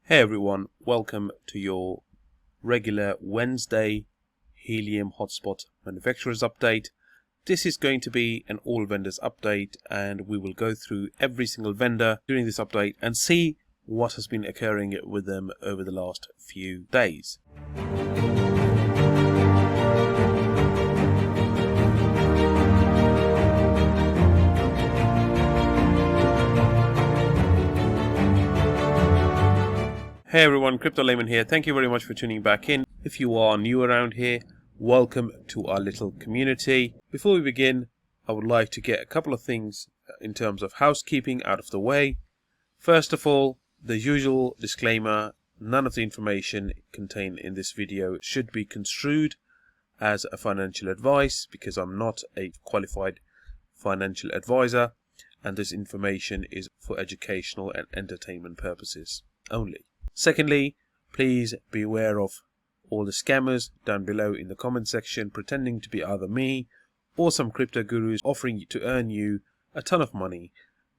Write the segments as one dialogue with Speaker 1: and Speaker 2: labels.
Speaker 1: Hey everyone, welcome to your regular Wednesday Helium Hotspot manufacturers update. This is going to be an all vendors update, and we will go through every single vendor during this update and see what has been occurring with them over the last few days. Hey everyone, Crypto Layman here. Thank you very much for tuning back in. If you are new around here, welcome to our little community. Before we begin, I would like to get a couple of things in terms of housekeeping out of the way. First of all, the usual disclaimer: none of the information contained in this video should be construed as a financial advice, because I'm not a qualified financial advisor, and this information is for educational and entertainment purposes only. Secondly, please be aware of all the scammers down below in the comment section pretending to be either me or some crypto gurus offering to earn you a ton of money.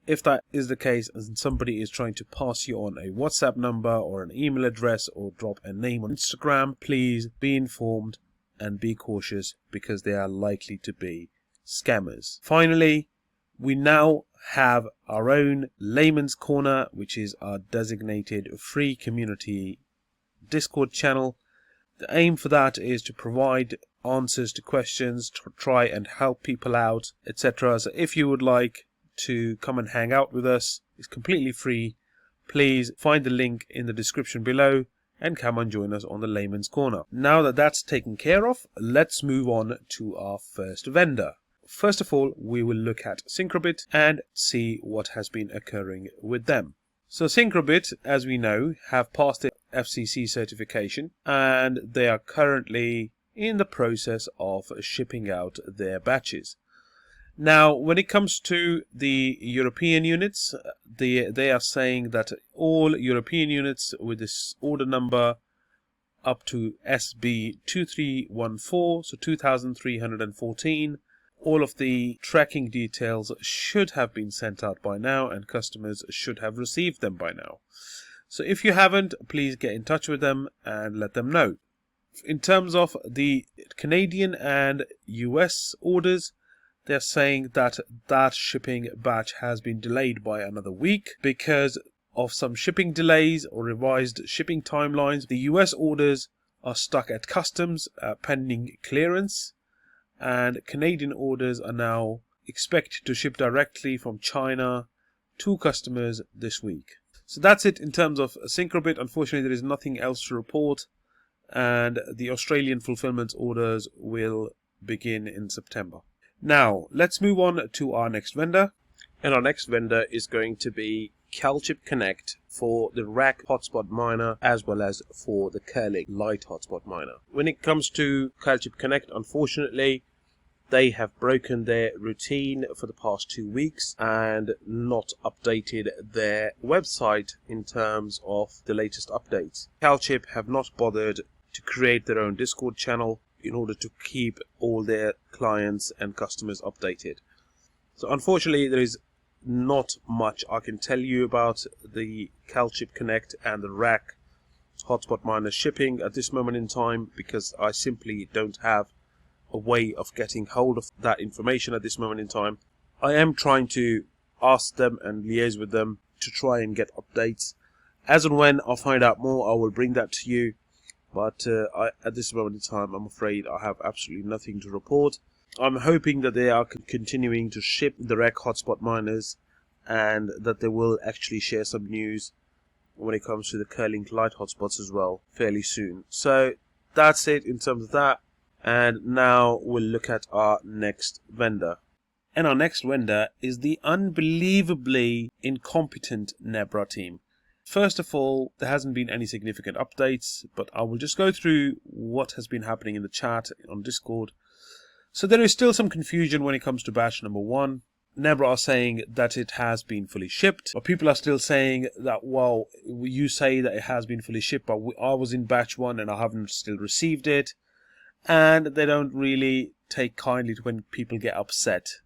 Speaker 1: If that is the case and somebody is trying to pass you on a WhatsApp number or an email address or drop a name on Instagram, please be informed and be cautious, because they are likely to be scammers. Finally, we now have our own Layman's Corner, which is our designated free community Discord channel. The aim for that is to provide answers to questions, to try and help people out, etc. So if you would like to come and hang out with us, it's completely free. Please find the link in the description below and come and join us on the Layman's Corner. Now that that's taken care of, let's move on to our first vendor. First of all, we will look at Syncrobit and see what has been occurring with them. So Syncrobit, as we know, have passed the FCC certification, and they are currently in the process of shipping out their batches. Now, when it comes to the European units, they are saying that all European units with this order number up to SB2314, so 2314, all of the tracking details should have been sent out by now, and customers should have received them by now. So if you haven't, please get in touch with them and let them know. In terms of the Canadian and US orders, they're saying that that shipping batch has been delayed by another week because of some shipping delays or revised shipping timelines. The US orders are stuck at customs pending clearance, and Canadian orders are now expected to ship directly from China to customers this week. So that's it in terms of Syncrobit. Unfortunately, there is nothing else to report, and the Australian fulfillment orders will begin in September. Now, let's move on to our next vendor. And our next vendor is going to be Clachip Connect for the Rak Hotspot miner, as well as for the Kerlink Light Hotspot miner. When it comes to Clachip Connect, unfortunately, they have broken their routine for the past 2 weeks and not updated their website in terms of the latest updates. Clachip have not bothered to create their own Discord channel in order to keep all their clients and customers updated. So unfortunately, there is not much I can tell you about the Clachip Connect and the Rak Hotspot miner shipping at this moment in time, because I simply don't have a way of getting hold of that information at this moment in time. I am trying to ask them and liaise with them to try and get updates. As and when I find out more, I will bring that to you. But at this moment in time, I'm afraid I have absolutely nothing to report. I'm hoping that they are continuing to ship the Rak Hotspot miners, and that they will actually share some news when it comes to the Kerlink Light Hotspots as well fairly soon. So that's it in terms of that. And now we'll look at our next vendor. And our next vendor is the unbelievably incompetent Nebra team. First of all, there hasn't been any significant updates, but I will just go through what has been happening in the chat on Discord. So there is still some confusion when it comes to batch number 1. Nebra are saying that it has been fully shipped, but people are still saying that, well, you say that it has been fully shipped, but I was in batch 1 and I haven't still received it. And they don't really take kindly to when people get upset.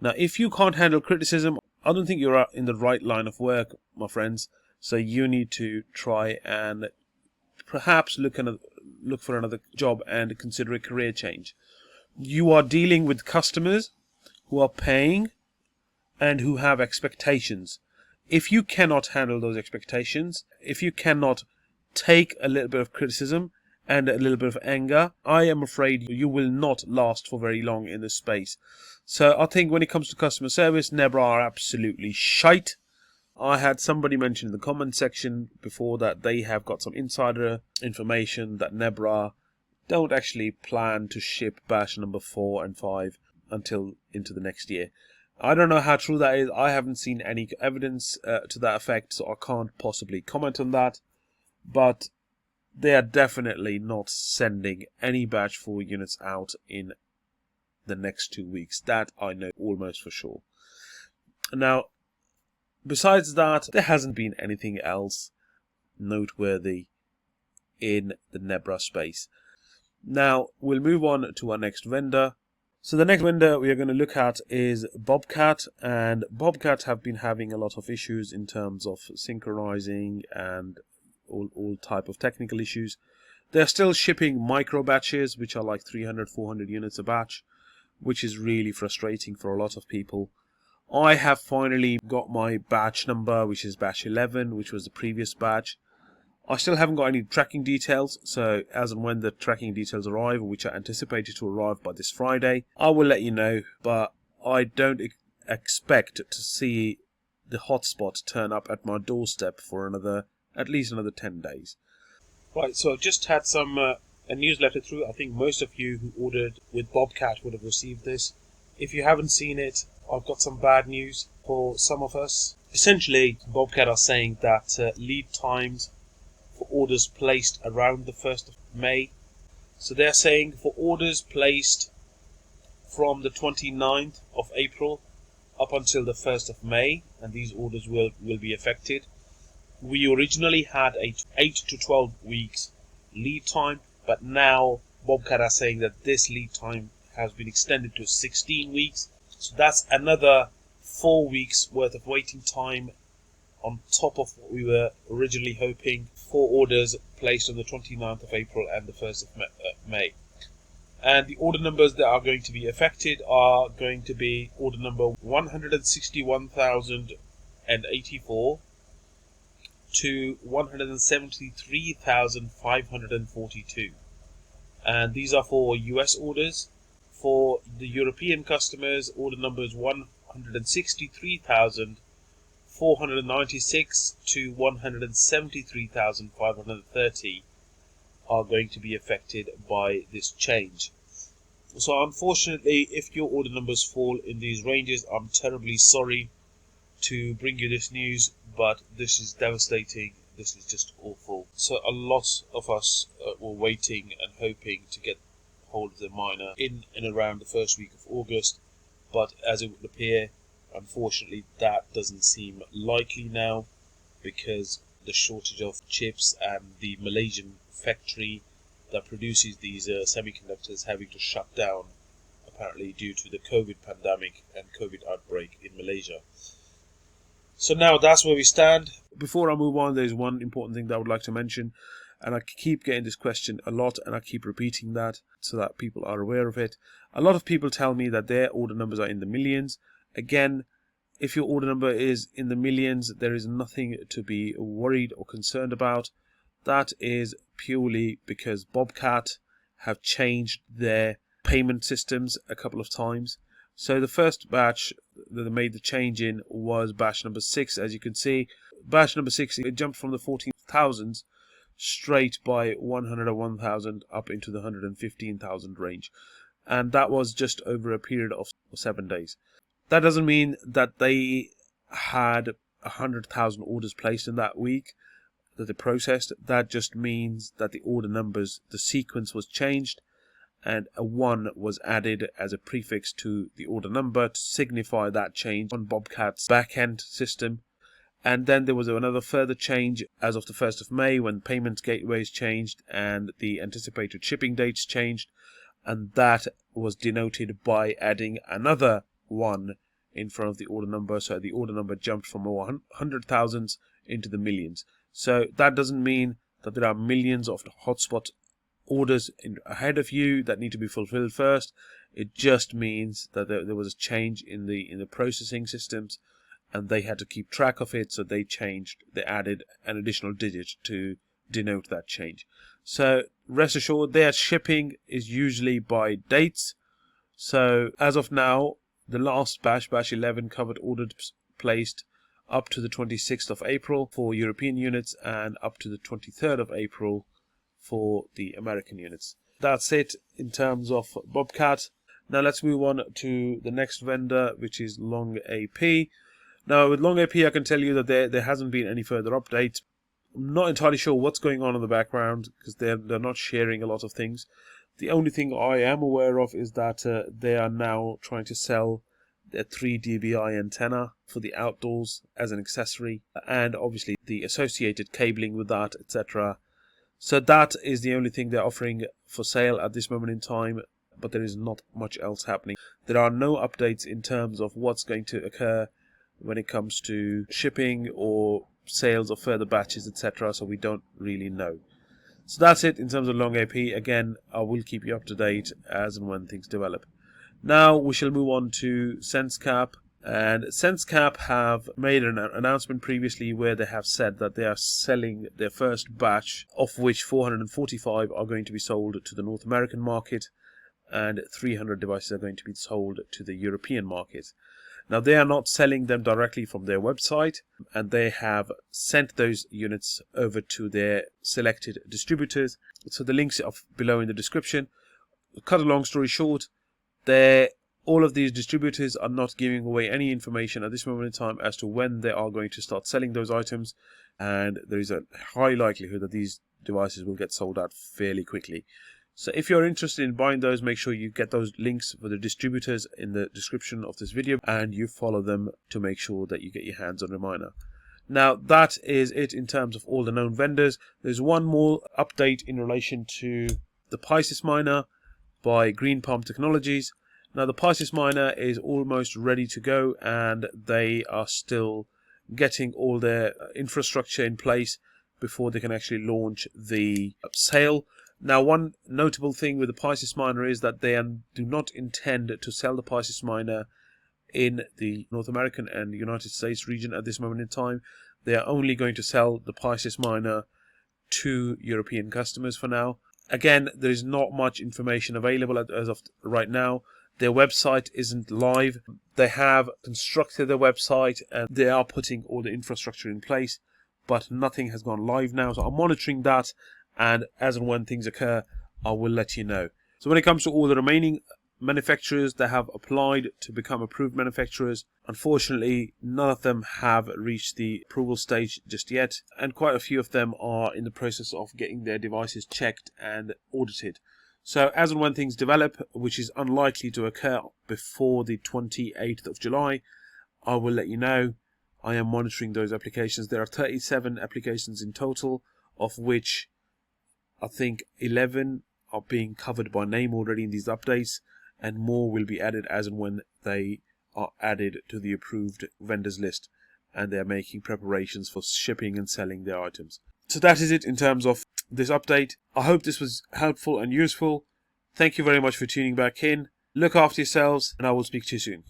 Speaker 1: Now, if you can't handle criticism, I don't think you're in the right line of work, my friends. So you need to try and perhaps look for another job and consider a career change. You are dealing with customers who are paying and who have expectations. If you cannot handle those expectations, if you cannot take a little bit of criticism and a little bit of anger, I am afraid you will not last for very long in this space. So I think when it comes to customer service, Nebra are absolutely shite. I had somebody mention in the comment section before that they have got some insider information that Nebra don't actually plan to ship batch number 4 and 5 until into the next year. I don't know how true that is. I haven't seen any evidence to that effect, so I can't possibly comment on that. But they are definitely not sending any batch 4 units out in the next 2 weeks. That I know almost for sure. Now, besides that, there hasn't been anything else noteworthy in the Nebra space. Now, we'll move on to our next vendor. So the next vendor we are going to look at is Bobcat, and Bobcat have been having a lot of issues in terms of synchronizing and all type of technical issues. They're still shipping micro batches, which are like 300-400 units a batch, which is really frustrating for a lot of people. I have finally got my batch number, which is batch 11, which was the previous batch. I still haven't got any tracking details, so as and when the tracking details arrive, which are anticipated to arrive by this Friday, I will let you know, but I don't expect to see the hotspot turn up at my doorstep for at least another 10 days. Right, so I've just had a newsletter through. I think most of you who ordered with Bobcat would have received this. If you haven't seen it, I've got some bad news for some of us. Essentially, Bobcat are saying that lead times for orders placed around the 1st of May. So they're saying for orders placed from the 29th of April up until the 1st of May, and these orders will be affected. We originally had a 8 to 12 weeks lead time, but now Bobcat are saying that this lead time has been extended to 16 weeks. So that's another 4 weeks worth of waiting time on top of what we were originally hoping for orders placed on the 29th of April and the 1st of May. And the order numbers that are going to be affected are going to be order number 161,084 to 173,542. And these are for US orders. For the European customers, order number is 163,496 to 173,530 are going to be affected by this change. So unfortunately, if your order numbers fall in these ranges, I'm terribly sorry to bring you this news, but this is devastating. This is just awful. So a lot of us were waiting and hoping to get hold of the miner in and around the first week of August, but as it would appear, unfortunately that doesn't seem likely now, because the shortage of chips and the Malaysian factory that produces these semiconductors having to shut down, apparently due to the COVID pandemic and COVID outbreak in Malaysia. So now that's where we stand. Before I move on, there's one important thing that I would like to mention, and I keep getting this question a lot, and I keep repeating that so that people are aware of it. A lot of people tell me that their order numbers are in the millions. Again, if your order number is in the millions, there is nothing to be worried or concerned about. That is purely because Bobcat have changed their payment systems a couple of times. So the first batch that they made the change in was batch number 6. As you can see, batch number 6, it jumped from the 14,000s straight by 101,000 up into the 115,000 range. And that was just over a period of 7 days. That doesn't mean that they had 100,000 orders placed in that week that they processed. That just means that the order numbers, the sequence was changed, and a 1 was added as a prefix to the order number to signify that change on Bobcat's back-end system. And then there was another further change as of the 1st of May when payment gateways changed and the anticipated shipping dates changed, and that was denoted by adding another 1 in front of the order number. So the order number jumped from 100,000 into the millions. So that doesn't mean that there are millions of hotspot orders ahead of you that need to be fulfilled first. It just means that there was a change in the processing systems, and they had to keep track of it, so they added an additional digit to denote that change. So rest assured, their shipping is usually by dates. So as of now, the last batch 11, covered orders placed up to the 26th of April for European units and up to the 23rd of April for the American units. That's it in terms of Bobcat. Now let's move on to the next vendor, which is LongAP. Now with LongAP, I can tell you that there hasn't been any further updates. I'm not entirely sure what's going on in the background because they're not sharing a lot of things. The only thing I am aware of is that they are now trying to sell their 3 dBi antenna for the outdoors as an accessory, and obviously the associated cabling with that, etc. So that is the only thing they're offering for sale at this moment in time, but there is not much else happening. There are no updates in terms of what's going to occur when it comes to shipping or sales of further batches, etc. So we don't really know. So that's it in terms of LongAP. Again, I will keep you up to date as and when things develop. Now we shall move on to SenseCAP. And SenseCAP have made an announcement previously where they have said that they are selling their first batch, of which 445 are going to be sold to the North American market and 300 devices are going to be sold to the European market. Now they are not selling them directly from their website, and they have sent those units over to their selected distributors. So the links are below in the description. Cut a long story short, all of these distributors are not giving away any information at this moment in time as to when they are going to start selling those items, and there is a high likelihood that these devices will get sold out fairly quickly. So if you're interested in buying those, make sure you get those links for the distributors in the description of this video and you follow them to make sure that you get your hands on a miner. Now that is it in terms of all the known vendors. There's one more update in relation to the Pisces miner by Green Palm Technologies. Now the Pisces miner is almost ready to go, and they are still getting all their infrastructure in place before they can actually launch the sale. Now one notable thing with the Pisces miner is that they do not intend to sell the Pisces miner in the North American and United States region at this moment in time. They are only going to sell the Pisces miner to European customers for now. Again, there is not much information available as of right now. Their website isn't live. They have constructed their website and they are putting all the infrastructure in place, but nothing has gone live now. So I'm monitoring that, and as and when things occur, I will let you know. So when it comes to all the remaining manufacturers that have applied to become approved manufacturers, unfortunately none of them have reached the approval stage just yet, and quite a few of them are in the process of getting their devices checked and audited. So as and when things develop, which is unlikely to occur before the 28th of July, I will let you know. I am monitoring those applications. There are 37 applications in total, of which I think 11 are being covered by name already in these updates, and more will be added as and when they are added to the approved vendors list, and they are making preparations for shipping and selling their items. So that is it in terms of this update. I hope this was helpful and useful. Thank you very much for tuning back in. Look after yourselves, and I will speak to you soon.